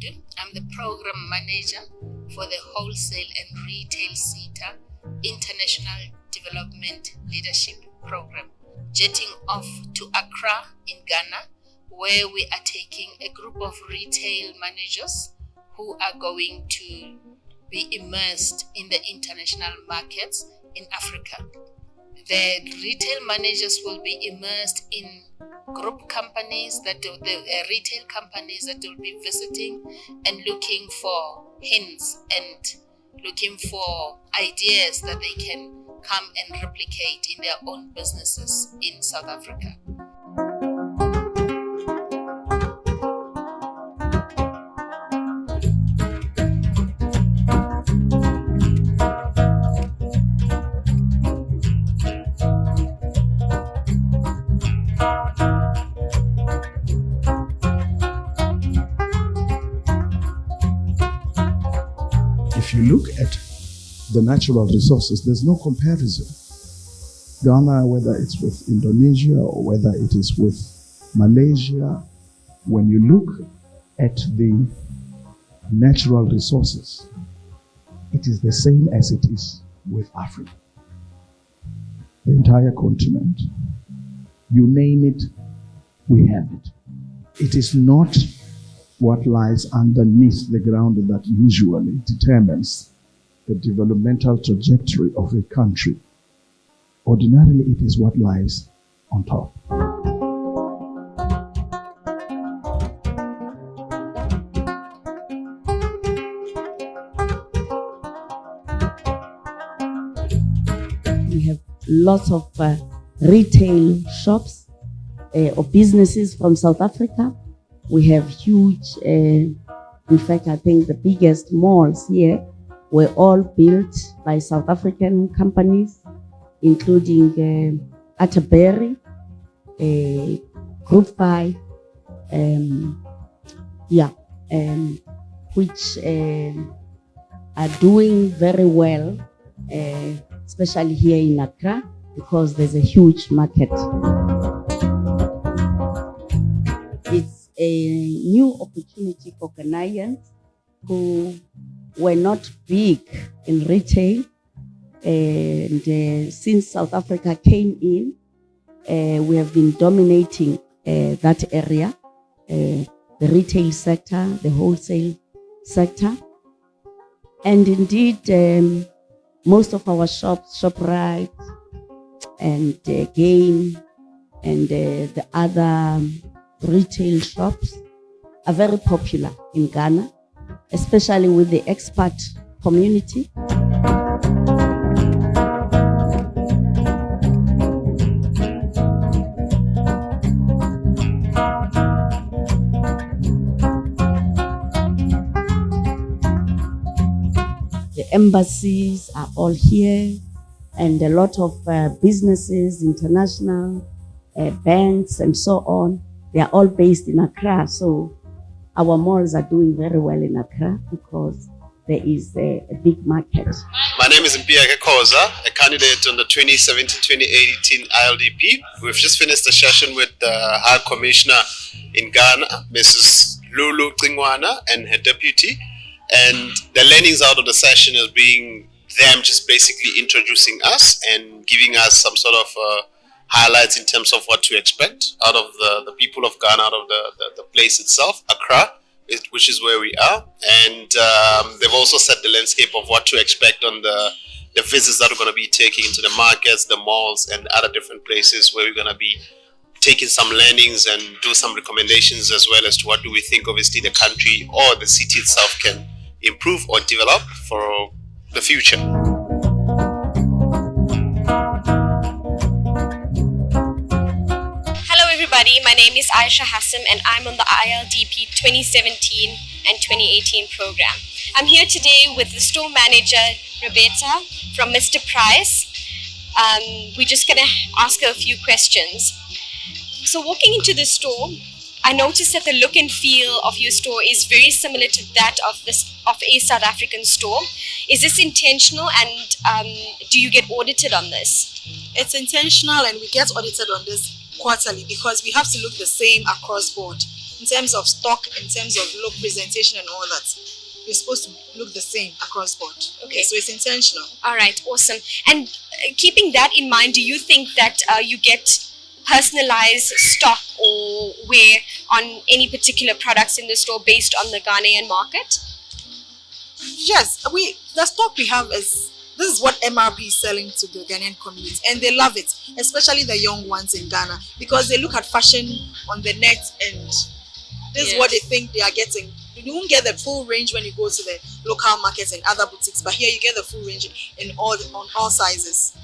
Siju. I'm the Program Manager for the Wholesale and Retail CETA International Development Leadership Program, jetting off to Accra in Ghana, where we are taking a group of retail managers who are going to be immersed in the international markets in Africa. The retail managers will be immersed in group companies, retail companies that will be visiting and looking for hints and looking for ideas that they can come and replicate in their own businesses in South Africa. If you look at the natural resources, there's no comparison. Ghana, whether it's with Indonesia or whether it is with Malaysia, when you look at the natural resources, it is the same as it is with Africa. The entire continent, you name it, we have it. It is not what lies underneath the ground that usually determines the developmental trajectory of a country. Ordinarily, it is what lies on top. We have lots of retail shops or businesses from South Africa. We have huge, in fact, I think the biggest malls here were all built by South African companies, including Atterbury, Group 5, which are doing very well, especially here in Accra, because there's a huge market. It's a new opportunity for Ghanaians who were not big in retail, and since South Africa came in, we have been dominating that area, the retail sector, the wholesale sector, and indeed most of our shops, ShopRite and Game and the other retail shops are very popular in Ghana, especially with the expat community. The embassies are all here, and a lot of businesses, international banks and so on, they are all based in Accra. So our malls are doing very well in Accra because there is a big market. My name is Mpiake Koza, a candidate on the 2017-2018 ILDP. We've just finished a session with the High Commissioner in Ghana, Mrs. Lulu Tsingwana, and her deputy. And the learnings out of the session has been them just basically introducing us and giving us some sort of highlights in terms of what to expect out of the people of Ghana, out of the place itself, Accra, which is where we are. And they've also set the landscape of what to expect on the visits that we're going to be taking into the markets, the malls, and other different places where we're going to be taking some learnings and do some recommendations, as well as to what do we think obviously the country or the city itself can improve or develop for the future. My name is Aisha Hassan and I'm on the ILDP 2017 and 2018 program. I'm here today with the store manager, Roberta, from Mr. Price. We're just going to ask her a few questions. So walking into the store, I noticed that the look and feel of your store is very similar to that of a South African store. Is this intentional, and do you get audited on this? It's intentional, and we get audited on this quarterly because we have to look the same across board. in terms of stock, in terms of look, presentation and all that, you're supposed to look the same across board. Okay. So it's intentional. All right, awesome. And keeping that in mind, do you think that you get personalized stock or wear on any particular products in the store based on the Ghanaian market? Yes, the stock we have this is what MRP is selling to the Ghanaian community, and they love it, especially the young ones in Ghana, because they look at fashion on the net and this is what they think they are getting. You won't get the full range when you go to the local markets and other boutiques, but here you get the full range on all sizes.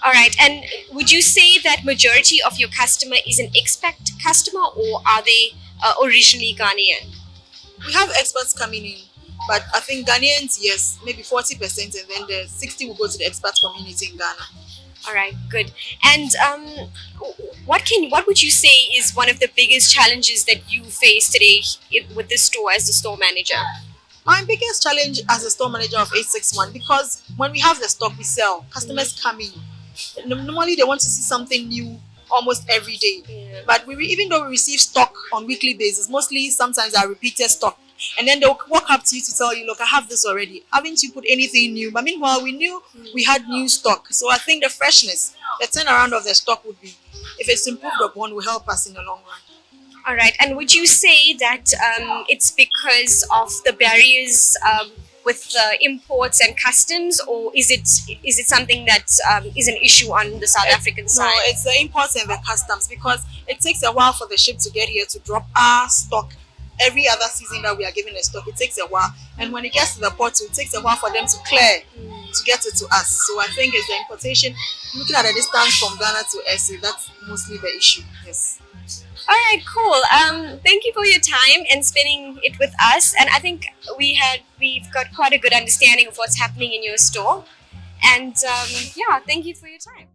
All right, and would you say that majority of your customer is an expat customer, or are they originally Ghanaian? We have experts coming in, but I think Ghanaians, yes, maybe 40%, and then the 60% will go to the expat community in Ghana. All right, good. And what would you say is one of the biggest challenges that you face today with the store as the store manager? My biggest challenge as a store manager of 861, because when we have the stock we sell, customers come in. Normally they want to see something new almost every day. Yeah. But even though we receive stock on weekly basis, mostly sometimes are repeated stock. And then they'll walk up to you to tell you, look, I have this already. Haven't you put anything new? But meanwhile, we knew we had new stock. So I think the freshness, the turnaround of the stock would be, if it's improved upon, will help us in the long run. All right, and would you say that it's because of the barriers with imports and customs, or is it something that is an issue on the South African side? No, it's the imports and the customs, because it takes a while for the ship to get here to drop our stock. Every other season that we are giving a stock, it takes a while, and when it gets to the port, it takes a while for them to clear to get it to us. So I think it's the importation. Looking at the distance from Ghana to SA, that's mostly the issue. Yes. All right, cool. Thank you for your time and spending it with us. And I think we've got quite a good understanding of what's happening in your store. And yeah, thank you for your time.